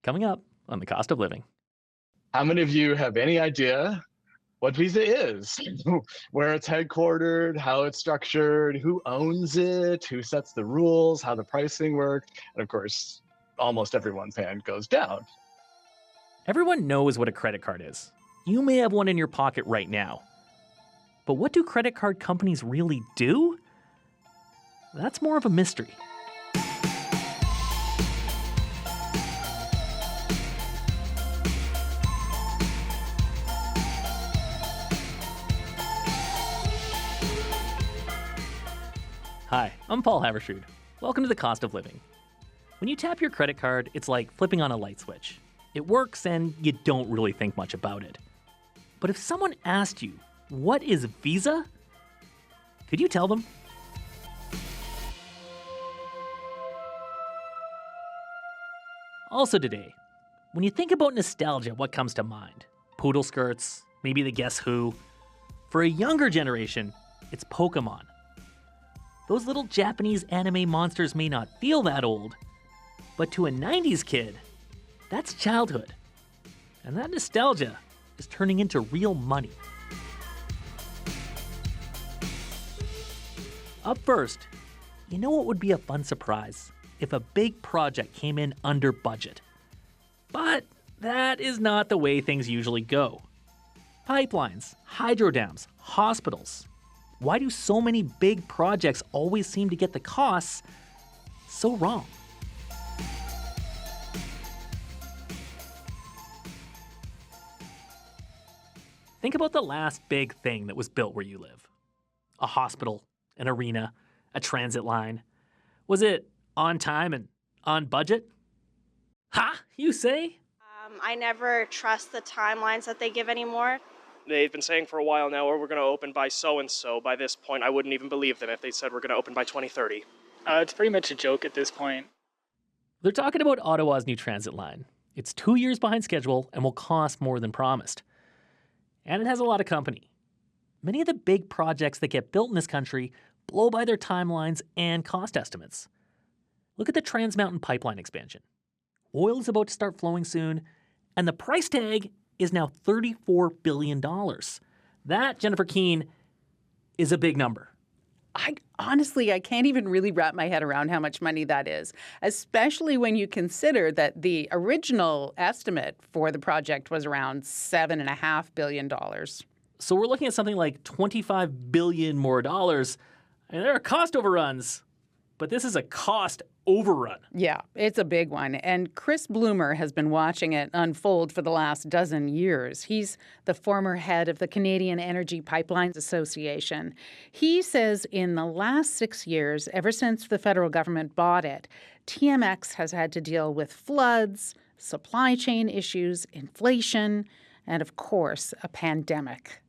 Coming up on The Cost of Living. How many of you have any idea what Visa is? Where it's headquartered, how it's structured, who owns it, who sets the rules, how the pricing works, and of course, almost everyone's hand goes down. Everyone knows what a credit card is. You may have one in your pocket right now. But what do credit card companies really do? That's more of a mystery. Hi, I'm Paul Havershood. Welcome to The Cost of Living. When you tap your credit card, it's like flipping on a light switch. It works and you don't really think much about it. But if someone asked you, what is Visa? Could you tell them? Also today, when you think about nostalgia, what comes to mind? Poodle skirts, maybe the Guess Who. For a younger generation, it's Pokemon. Those little Japanese anime monsters may not feel that old, but to a 90s kid, that's childhood. And that nostalgia is turning into real money. Up first, you know what would be a fun surprise? If a big project came in under budget. But that is not the way things usually go. Pipelines, hydro dams, hospitals. Why do so many big projects always seem to get the costs so wrong? Think about the last big thing that was built where you live. A hospital, an arena, a transit line. Was it on time and on budget? Ha, you say? I never trust the timelines that they give anymore. They've been saying for a while now, we're going to open by so-and-so. By this point, I wouldn't even believe them if they said we're going to open by 2030. It's pretty much a joke at this point. They're talking about Ottawa's new transit line. It's 2 years behind schedule and will cost more than promised. And it has a lot of company. Many of the big projects that get built in this country blow by their timelines and cost estimates. Look at the Trans Mountain Pipeline expansion. Oil is about to start flowing soon, and the price tag is now $34 billion. That, Jennifer Keene, is a big number. I can't even really wrap my head around how much money that is, especially when you consider that the original estimate for the project was around $7.5 billion. So we're looking at something like $25 billion more dollars. And there are cost overruns, but this is a cost overrun. Yeah, it's a big one. And Chris Bloomer has been watching it unfold for the last dozen years. He's the former head of the Canadian Energy Pipelines Association. He says in the last 6 years, ever since the federal government bought it, TMX has had to deal with floods, supply chain issues, inflation, and of course, a pandemic.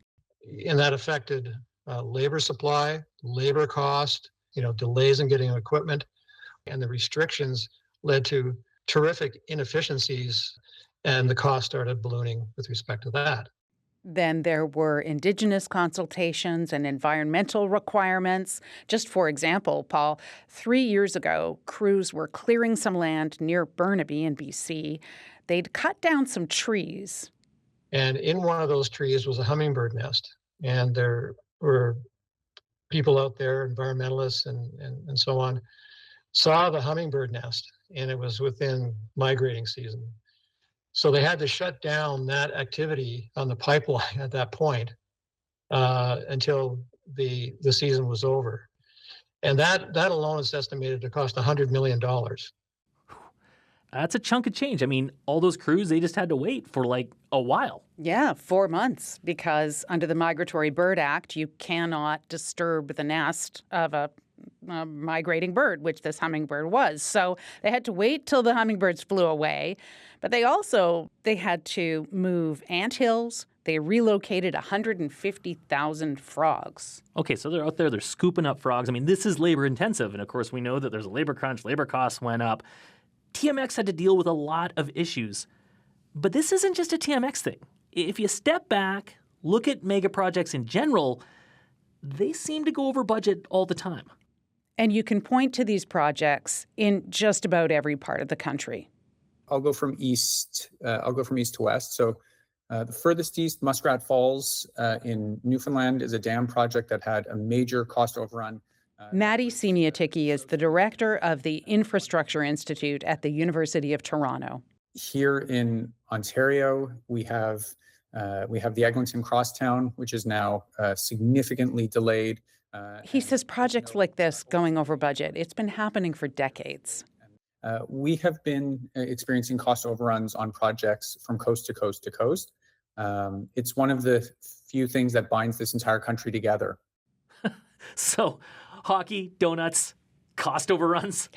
And that affected labor supply, labor cost, delays in getting equipment. And the restrictions led to terrific inefficiencies, and the cost started ballooning with respect to that. Then there were Indigenous consultations and environmental requirements. Just for example, Paul, 3 years ago, crews were clearing some land near Burnaby in BC. They'd cut down some trees. And in one of those trees was a hummingbird nest. And there were people out there, environmentalists and so on, saw the hummingbird nest, and it was within migrating season. So they had to shut down that activity on the pipeline at that point until the season was over. And that alone is estimated to cost $100 million. That's a chunk of change. I mean, all those crews, they just had to wait for like a while. Yeah, 4 months, because under the Migratory Bird Act, you cannot disturb the nest of a migrating bird, which this hummingbird was. So they had to wait till the hummingbirds flew away. But they had to move anthills. They relocated 150,000 frogs. Okay, so they're out there, they're scooping up frogs. I mean, this is labor intensive. And of course, we know that there's a labor crunch, labor costs went up. TMX had to deal with a lot of issues. But this isn't just a TMX thing. If you step back, look at mega projects in general, they seem to go over budget all the time. And you can point to these projects in just about every part of the country. I'll go from east. I'll go from east to west. So the furthest east, Muskrat Falls in Newfoundland, is a dam project that had a major cost overrun. Maddie Semiatycki is the director of the Infrastructure Institute at the University of Toronto. Here in Ontario, we have the Eglinton Crosstown, which is now significantly delayed. He says projects like this going over budget, it's been happening for decades. We have been experiencing cost overruns on projects from coast to coast to coast. It's one of the few things that binds this entire country together. So, hockey, donuts, cost overruns?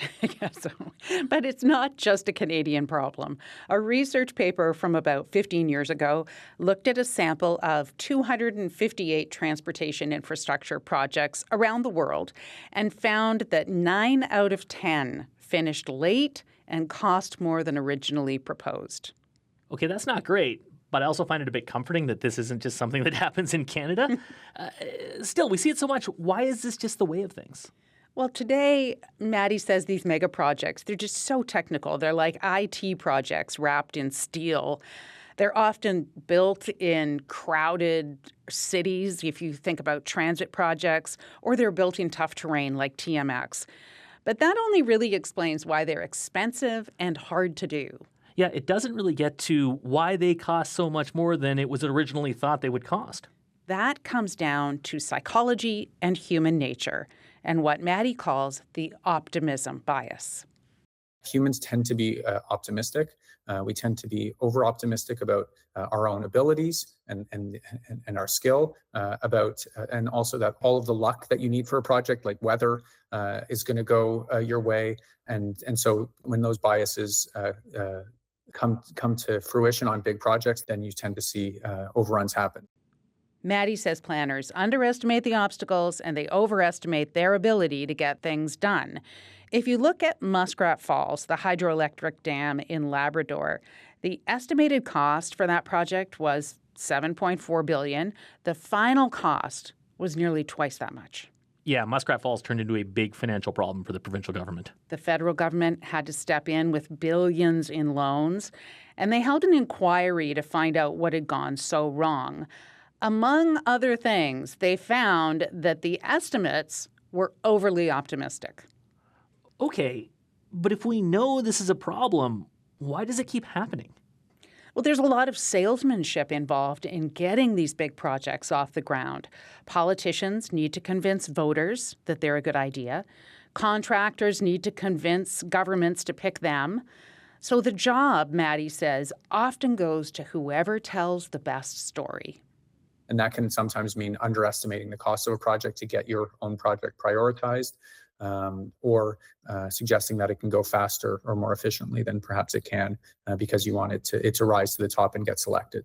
But it's not just a Canadian problem. A research paper from about 15 years ago looked at a sample of 258 transportation infrastructure projects around the world and found that 9 out of 10 finished late and cost more than originally proposed. Okay, that's not great, but I also find it a bit comforting that this isn't just something that happens in Canada. Still, we see it so much. Why is this just the way of things? Well, today, Maddie says these mega projects, they're just so technical. They're like IT projects wrapped in steel. They're often built in crowded cities, if you think about transit projects, or they're built in tough terrain like TMX. But that only really explains why they're expensive and hard to do. Yeah, it doesn't really get to why they cost so much more than it was originally thought they would cost. That comes down to psychology and human nature, and what Maddie calls the optimism bias. Humans tend to be optimistic. We tend to be over-optimistic about our own abilities and our skill, and also that all of the luck that you need for a project, like weather, is going to go your way. And so when those biases come to fruition on big projects, then you tend to see overruns happen. Maddie says planners underestimate the obstacles and they overestimate their ability to get things done. If you look at Muskrat Falls, the hydroelectric dam in Labrador, the estimated cost for that project was $7.4 billion. The final cost was nearly twice that much. Yeah, Muskrat Falls turned into a big financial problem for the provincial government. The federal government had to step in with billions in loans, and they held an inquiry to find out what had gone so wrong. Among other things, they found that the estimates were overly optimistic. Okay, but if we know this is a problem, why does it keep happening? Well, there's a lot of salesmanship involved in getting these big projects off the ground. Politicians need to convince voters that they're a good idea. Contractors need to convince governments to pick them. So the job, Maddie says, often goes to whoever tells the best story. And that can sometimes mean underestimating the cost of a project to get your own project prioritized, or suggesting that it can go faster or more efficiently than perhaps it can because you want it to rise to the top and get selected.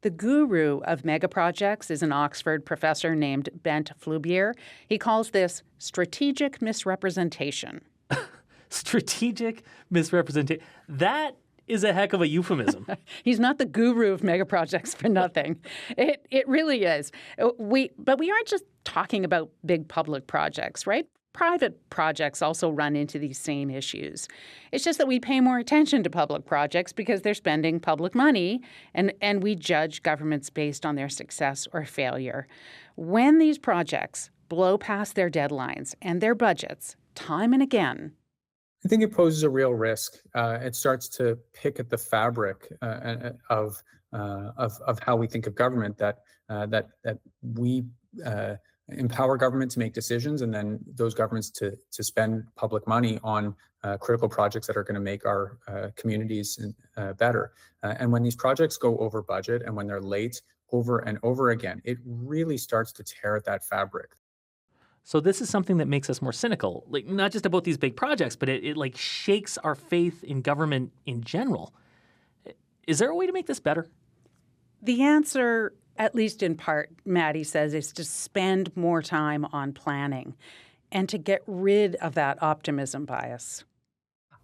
The guru of mega projects is an Oxford professor named Bent Flubier. He calls this strategic misrepresentation. Strategic misrepresentation. That is a heck of a euphemism. He's not the guru of mega projects for nothing. It really is. But we aren't just talking about big public projects, right? Private projects also run into these same issues. It's just that we pay more attention to public projects because they're spending public money, and we judge governments based on their success or failure. When these projects blow past their deadlines and their budgets, time and again, I think it poses a real risk. It starts to pick at the fabric of how we think of government. That we empower government to make decisions, and then those governments to spend public money on critical projects that are going to make our communities better. And when these projects go over budget and when they're late over and over again, it really starts to tear at that fabric. So this is something that makes us more cynical, like not just about these big projects, but it like shakes our faith in government in general. Is there a way to make this better? The answer, at least in part, Maddie says, is to spend more time on planning and to get rid of that optimism bias.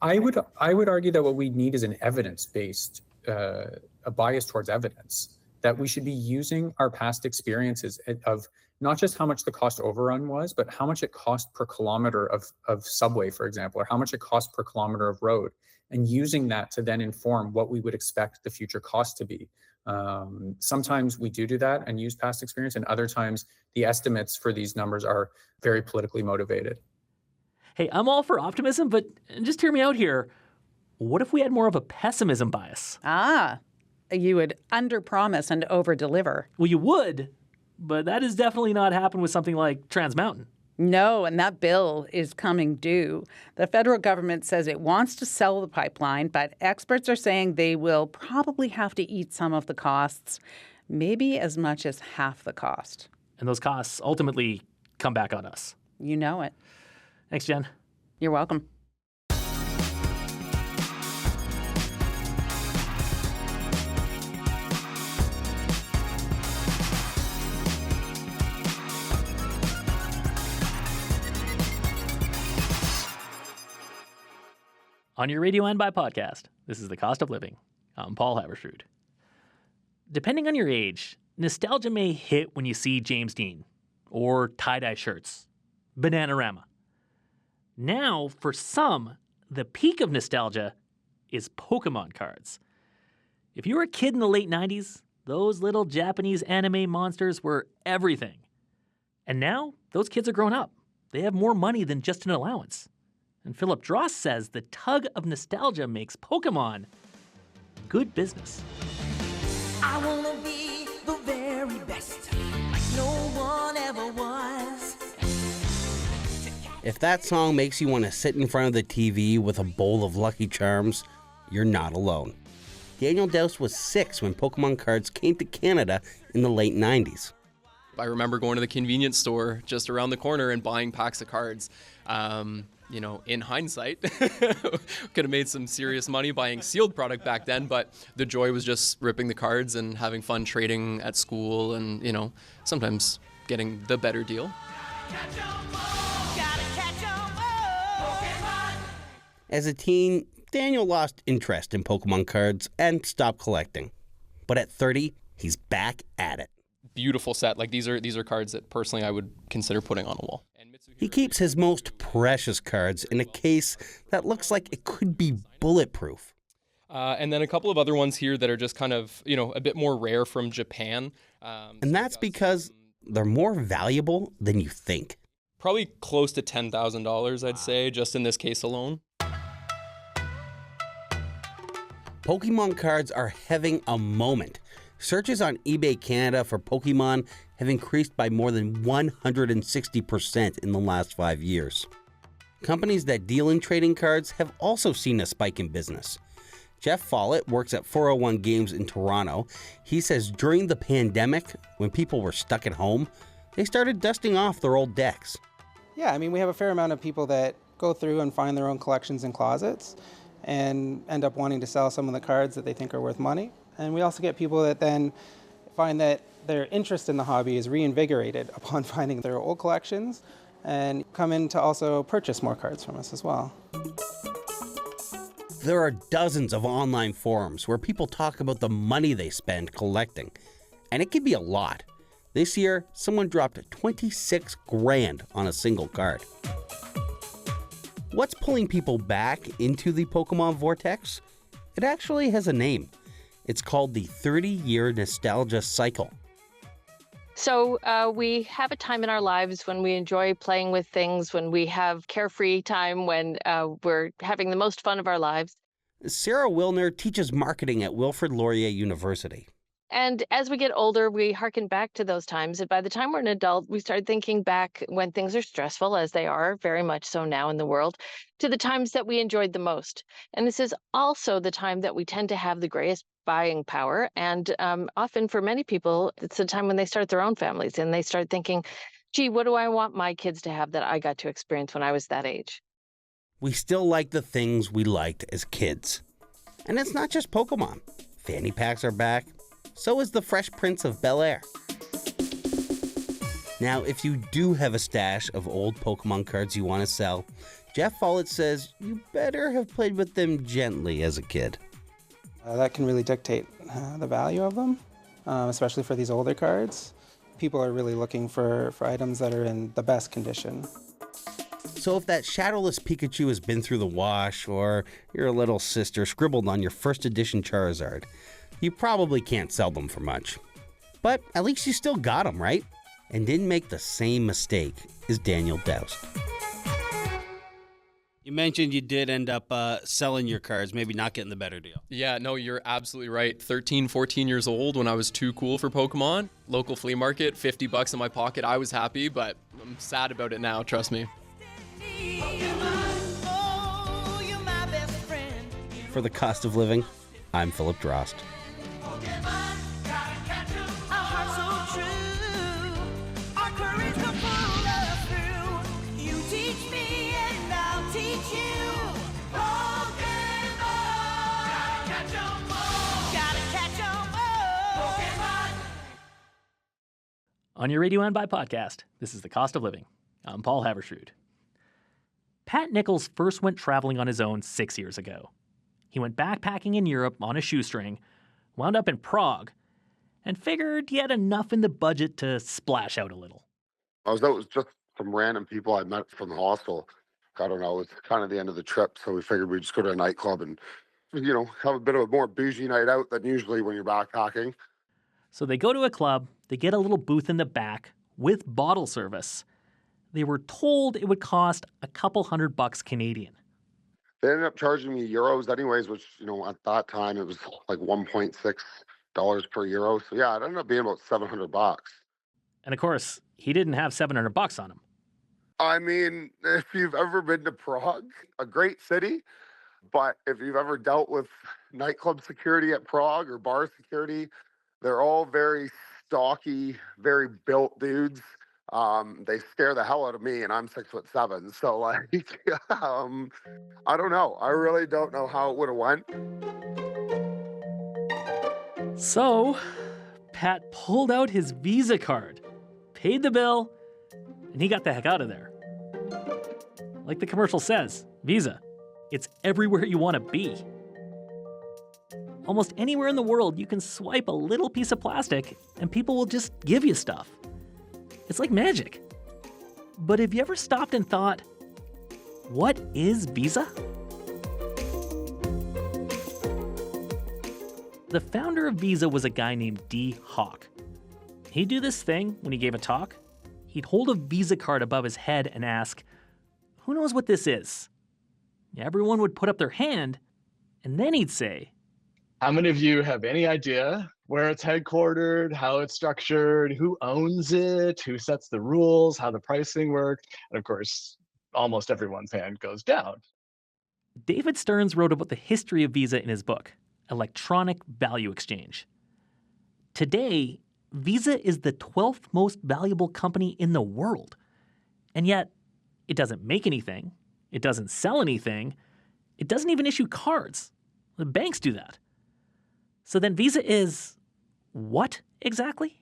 I would argue that what we need is an evidence-based, a bias towards evidence, that we should be using our past experiences of not just how much the cost overrun was, but how much it cost per kilometer of subway, for example, or how much it cost per kilometer of road. and using that to then inform what we would expect the future cost to be. Sometimes we do that and use past experience, and other times the estimates for these numbers are very politically motivated. Hey, I'm all for optimism, but just hear me out here. What if we had more of a pessimism bias? You would underpromise and overdeliver. Well, you would, but that has definitely not happened with something like Trans Mountain. No, and that bill is coming due. The federal government says it wants to sell the pipeline, but experts are saying they will probably have to eat some of the costs, maybe as much as half the cost. And those costs ultimately come back on us. You know it. Thanks, Jen. You're welcome. On your radio and by podcast, this is The Cost of Living. I'm Paul Haberstrood. Depending on your age, nostalgia may hit when you see James Dean, or tie-dye shirts, Bananarama. Now, for some, the peak of nostalgia is Pokemon cards. If you were a kid in the late 90s, those little Japanese anime monsters were everything. And now, those kids are grown up. They have more money than just an allowance. And Philip Dross says the tug of nostalgia makes Pokemon good business. I wanna be the very best, like no one ever was. If that song makes you want to sit in front of the TV with a bowl of Lucky Charms, you're not alone. Daniel Douse was 6 when Pokemon cards came to Canada in the late 90s. I remember going to the convenience store just around the corner and buying packs of cards. In hindsight, could have made some serious money buying sealed product back then, but the joy was just ripping the cards and having fun trading at school and, sometimes getting the better deal. As a teen, Daniel lost interest in Pokemon cards and stopped collecting. But at 30, he's back at it. Beautiful set. Like these are cards that personally I would consider putting on a wall. He keeps his most precious cards in a case that looks like it could be bulletproof. And then a couple of other ones here that are just kind of, a bit more rare from Japan. And that's because they're more valuable than you think. Probably close to $10,000, I'd say, just in this case alone. Pokemon cards are having a moment. Searches on eBay Canada for Pokemon have increased by more than 160% in the last 5 years. Companies that deal in trading cards have also seen a spike in business. Jeff Follett works at 401 Games in Toronto. He says during the pandemic, when people were stuck at home, they started dusting off their old decks. Yeah, we have a fair amount of people that go through and find their own collections in closets and end up wanting to sell some of the cards that they think are worth money. And we also get people that then find that their interest in the hobby is reinvigorated upon finding their old collections and come in to also purchase more cards from us as well. There are dozens of online forums where people talk about the money they spend collecting, and it can be a lot. This year, someone dropped 26 grand on a single card. What's pulling people back into the Pokemon vortex? It actually has a name. It's called the 30-year nostalgia cycle. So we have a time in our lives when we enjoy playing with things, when we have carefree time, when we're having the most fun of our lives. Sarah Wilner teaches marketing at Wilfrid Laurier University. And as we get older, we hearken back to those times. And by the time we're an adult, we start thinking back when things are stressful, as they are very much so now in the world, to the times that we enjoyed the most. And this is also the time that we tend to have the greatest buying power. And often for many people, it's the time when they start their own families and they start thinking, gee, what do I want my kids to have that I got to experience when I was that age? We still like the things we liked as kids. And it's not just Pokemon. Fanny packs are back. So is the Fresh Prince of Bel-Air. Now, if you do have a stash of old Pokemon cards you want to sell, Jeff Follett says you better have played with them gently as a kid. That can really dictate the value of them, especially for these older cards. People are really looking for items that are in the best condition. So if that shadowless Pikachu has been through the wash, or your little sister scribbled on your first edition Charizard, you probably can't sell them for much. But at least you still got them, right? And didn't make the same mistake as Daniel Doust. You mentioned you did end up selling your cards, maybe not getting the better deal. Yeah, no, you're absolutely right. 13, 14 years old when I was too cool for Pokemon. Local flea market, $50 in my pocket. I was happy, but I'm sad about it now, trust me. For the cost of living, I'm Philip Drost. On your Radio and Buy podcast, this is The Cost of Living. I'm Paul Havershrud. Pat Nichols first went traveling on his own 6 years ago. He went backpacking in Europe on a shoestring, wound up in Prague, and figured he had enough in the budget to splash out a little. I was out with just some random people I met from the hostel. I don't know, it's kind of the end of the trip, so we figured we'd just go to a nightclub and, have a bit of a more bougie night out than usually when you're backpacking. So they go to a club, they get a little booth in the back with bottle service. They were told it would cost a couple $100 Canadian. They ended up charging me euros anyways, which, at that time it was like $1.6 per euro. So yeah, it ended up being about $700. And of course, he didn't have $700 on him. I mean, if you've ever been to Prague, a great city, but if you've ever dealt with nightclub security at Prague or bar security, they're all very stocky, very built dudes. They scare the hell out of me, and I'm 6'7". So I don't know. I really don't know how it would have went. So Pat pulled out his Visa card, paid the bill, and he got the heck out of there. Like the commercial says, Visa, it's everywhere you want to be. Almost anywhere in the world, you can swipe a little piece of plastic and people will just give you stuff. It's like magic. But have you ever stopped and thought, what is Visa? The founder of Visa was a guy named Dee Hock. He'd do this thing when he gave a talk. He'd hold a Visa card above his head and ask, who knows what this is? Everyone would put up their hand, and then he'd say, how many of you have any idea where it's headquartered, how it's structured, who owns it, who sets the rules, how the pricing works? And of course, almost everyone's hand goes down. David Stearns wrote about the history of Visa in his book, Electronic Value Exchange. Today, Visa is the 12th most valuable company in the world. And yet, it doesn't make anything, it doesn't sell anything, it doesn't even issue cards. The banks do that. So then Visa is what exactly?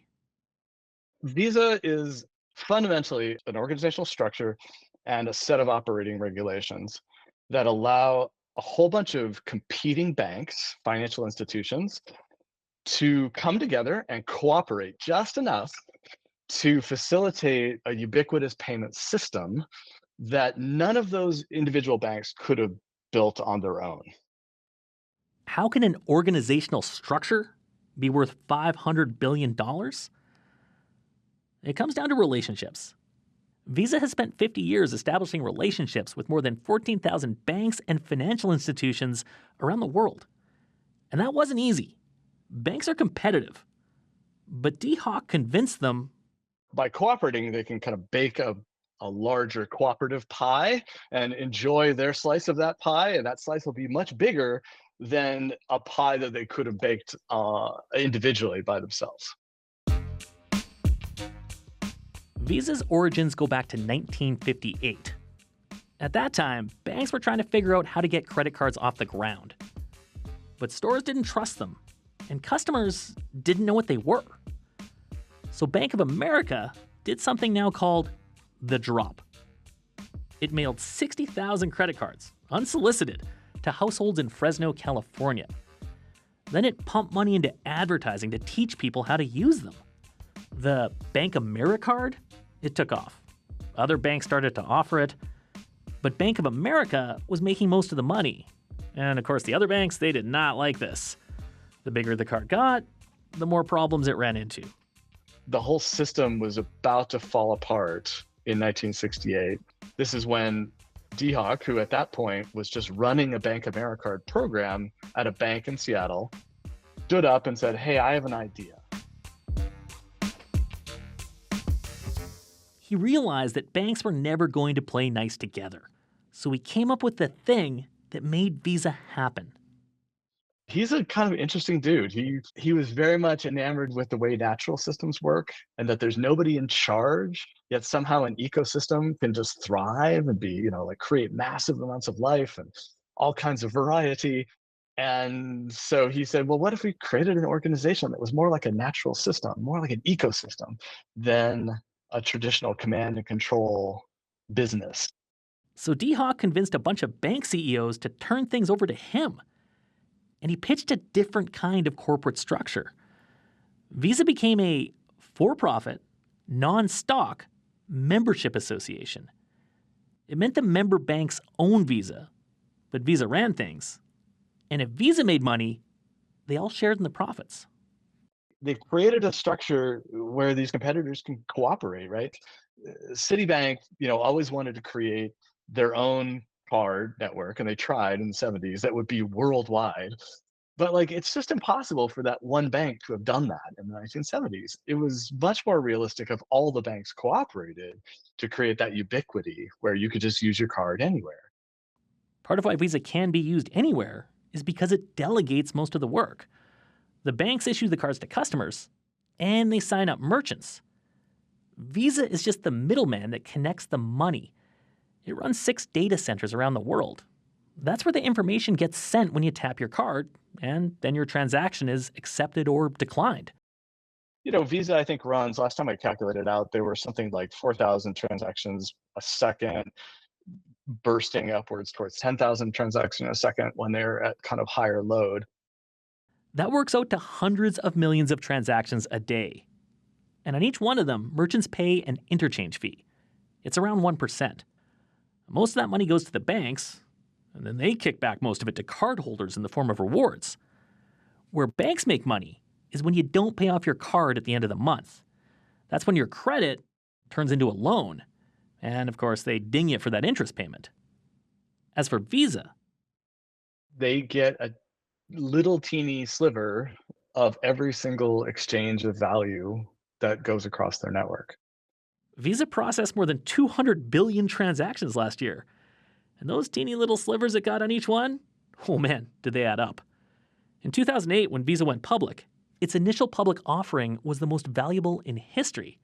Visa is fundamentally an organizational structure and a set of operating regulations that allow a whole bunch of competing banks, financial institutions, to come together and cooperate just enough to facilitate a ubiquitous payment system that none of those individual banks could have built on their own. How can an organizational structure be worth $500 billion? It comes down to relationships. Visa has spent 50 years establishing relationships with more than 14,000 banks and financial institutions around the world. And that wasn't easy. Banks are competitive. But Dee Hock convinced them. By cooperating, they can kind of bake a larger cooperative pie and enjoy their slice of that pie, and that slice will be much bigger than a pie that they could have baked individually by themselves. Visa's origins go back to 1958. At that time, banks were trying to figure out how to get credit cards off the ground. But stores didn't trust them, and customers didn't know what they were. So Bank of America did something now called the drop. It mailed 60,000 credit cards, unsolicited, to households in Fresno, California. Then it pumped money into advertising to teach people how to use them. The Bank Americard, it took off. Other banks started to offer it, But Bank of America was making most of the money. And of course, the other banks, they did not like this. The bigger the card got, the more problems it ran into. The whole system was about to fall apart in 1968. This is when D Hawk, who at that point was just running a Bank of America program at a bank in Seattle, stood up and said, "Hey, I have an idea." He realized that banks were never going to play nice together. So he came up with the thing that made Visa happen. He's a kind of interesting dude. He was very much enamored with the way natural systems work and that there's nobody in charge, yet somehow an ecosystem can just thrive and be, like create massive amounts of life and all kinds of variety. And so he said, well, what if we created an organization that was more like a natural system, more like an ecosystem than a traditional command and control business? So D Hawk convinced a bunch of bank CEOs to turn things over to him. And he pitched a different kind of corporate structure. Visa became a for-profit, non-stock membership association. It meant the member banks owned Visa, but Visa ran things. And if Visa made money, they all shared in the profits. They've created a structure where these competitors can cooperate, right? Citibank, always wanted to create their own card network, and they tried in the 70s that would be worldwide. But it's just impossible for that one bank to have done that in the 1970s. It was much more realistic if all the banks cooperated to create that ubiquity where you could just use your card anywhere. Part of why Visa can be used anywhere is because it delegates most of the work. The banks issue the cards to customers, and they sign up merchants. Visa is just the middleman that connects the money. It runs 6 data centers around the world. That's where the information gets sent when you tap your card, and then your transaction is accepted or declined. Visa, I think, runs, last time I calculated out, there were something like 4,000 transactions a second, bursting upwards towards 10,000 transactions a second when they're at kind of higher load. That works out to hundreds of millions of transactions a day. And on each one of them, merchants pay an interchange fee. It's around 1%. Most of that money goes to the banks, and then they kick back most of it to cardholders in the form of rewards. Where banks make money is when you don't pay off your card at the end of the month. That's when your credit turns into a loan. And of course, they ding you for that interest payment. As for Visa, they get a little teeny sliver of every single exchange of value that goes across their network. Visa processed more than 200 billion transactions last year. And those teeny little slivers it got on each one, oh man, did they add up. In 2008, when Visa went public, its initial public offering was the most valuable in history.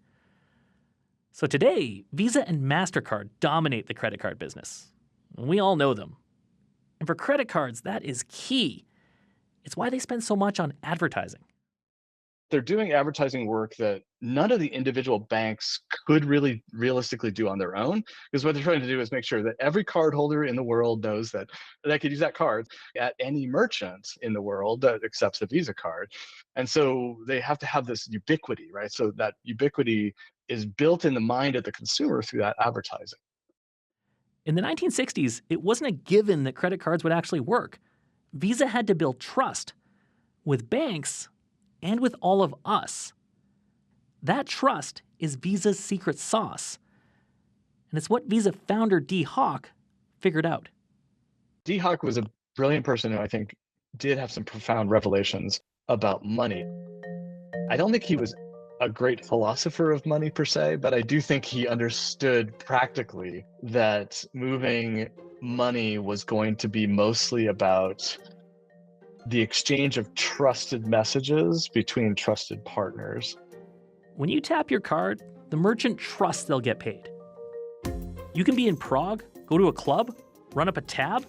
So today, Visa and MasterCard dominate the credit card business. And we all know them. And for credit cards, that is key. It's why they spend so much on advertising. They're doing advertising work that none of the individual banks could really realistically do on their own, because what they're trying to do is make sure that every cardholder in the world knows that they could use that card at any merchant in the world that accepts a Visa card. And so they have to have this ubiquity, right? So that ubiquity is built in the mind of the consumer through that advertising. In the 1960s, it wasn't a given that credit cards would actually work. Visa had to build trust with banks and with all of us. That trust is Visa's secret sauce. And it's what Visa founder D Hawk figured out. D Hawk was a brilliant person who I think did have some profound revelations about money. I don't think he was a great philosopher of money per se, but I do think he understood practically that moving money was going to be mostly about the exchange of trusted messages between trusted partners. When you tap your card, the merchant trusts they'll get paid. You can be in Prague, go to a club, run up a tab,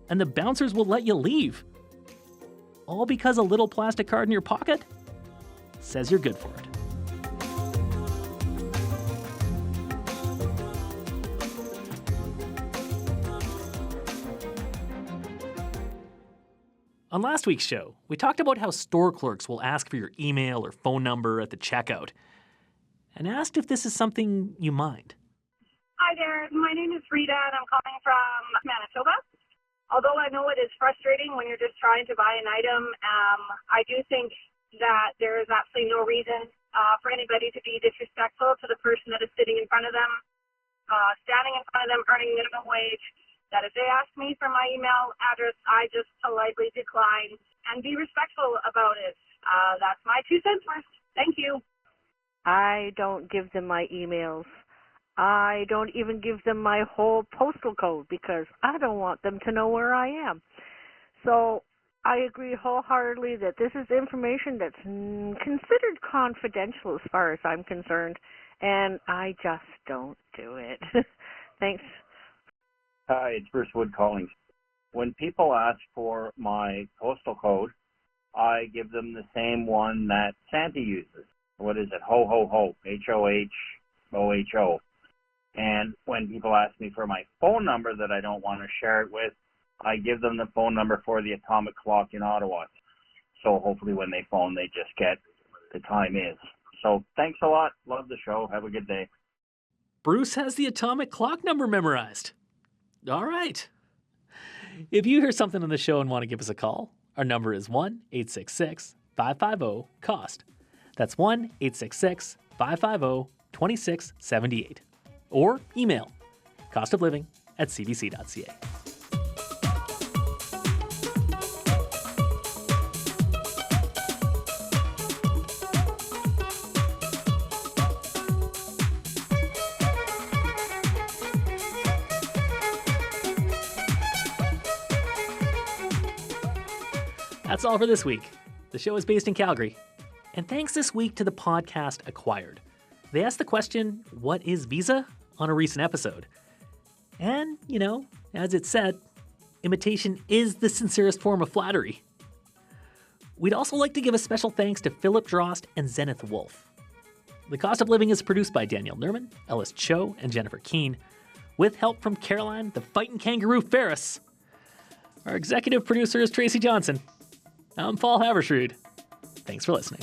and the bouncers will let you leave. All because a little plastic card in your pocket says you're good for it. On last week's show, we talked about how store clerks will ask for your email or phone number at the checkout, and asked if this is something you mind. Hi there. My name is Rita, and I'm calling from Manitoba. Although I know it is frustrating when you're just trying to buy an item, I do think that there is absolutely no reason for anybody to be disrespectful to the person that is sitting in front of them, standing in front of them, earning minimum wage. That if they ask me for my email address, I just politely decline and be respectful about it. That's my 2 cents worth. Thank you. I don't give them my emails. I don't even give them my whole postal code because I don't want them to know where I am. So I agree wholeheartedly that this is information that's considered confidential as far as I'm concerned, and I just don't do it. Thanks. Hi, it's Bruce Wood calling. When people ask for my postal code, I give them the same one that Santa uses. What is it? Ho, ho, ho. H-O-H-O-H-O. And when people ask me for my phone number that I don't want to share it with, I give them the phone number for the atomic clock in Ottawa. So hopefully when they phone, they just get the time is. So thanks a lot. Love the show. Have a good day. Bruce has the atomic clock number memorized. All right. If you hear something on the show and want to give us a call, our number is 1-866-550-COST. That's 1-866-550-2678. Or email costofliving@cbc.ca. That's all for this week. The show is based in Calgary. And thanks this week to the podcast Acquired. They asked the question, what is Visa? On a recent episode. And, you know, as it said, imitation is the sincerest form of flattery. We'd also like to give a special thanks to Philip Drost and Zenith Wolf. The Cost of Living is produced by Danielle Nerman, Ellis Cho, and Jennifer Keane, with help from Caroline the Fightin' Kangaroo Ferris. Our executive producer is Tracy Johnson. I'm Paul Havershrud. Thanks for listening.